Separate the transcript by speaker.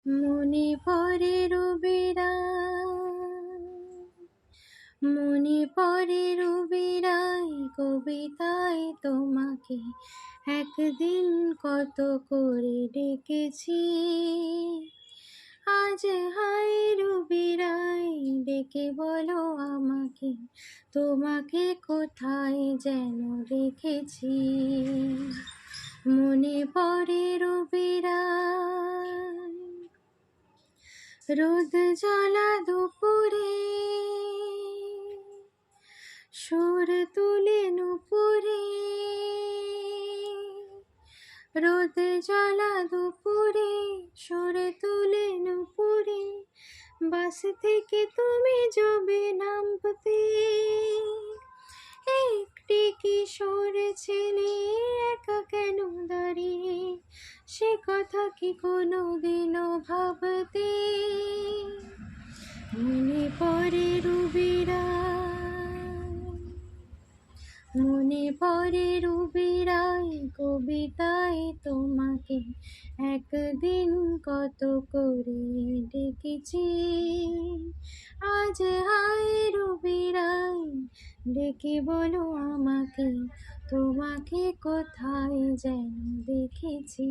Speaker 1: মনে পড়ে মনে পড়ে রবিরাই কবিতায় তোমাকে একদিন কত করে ডেকেছি। আজ হায় রবিরাই ডেকে বলো আমাকে, তোমাকে কোথায় যেন রেখেছি। মনে পড়ে রবিরাই রোদ জ্বালা দুপুরে, সুর তুলে নুপুরে। রোদ জ্বালা দুপুরে, সুর তুলে নুপুরে। বাস থেকে তুমি যবে নামতে, একটি কিশোর ছেলে একা কেন দাঁড়িয়ে, সে কথা কি কোনোদিনও ভাবতে। মনে পড়ে রবিরাই, মনে পড়ে রবিরাই কবিতায় তোমাকে একদিন কত করে ডেকেছি। আজ হায় রবিরাই ডেকে বলো আমাকে, তোমাকে কোথায় যেন দেখেছি।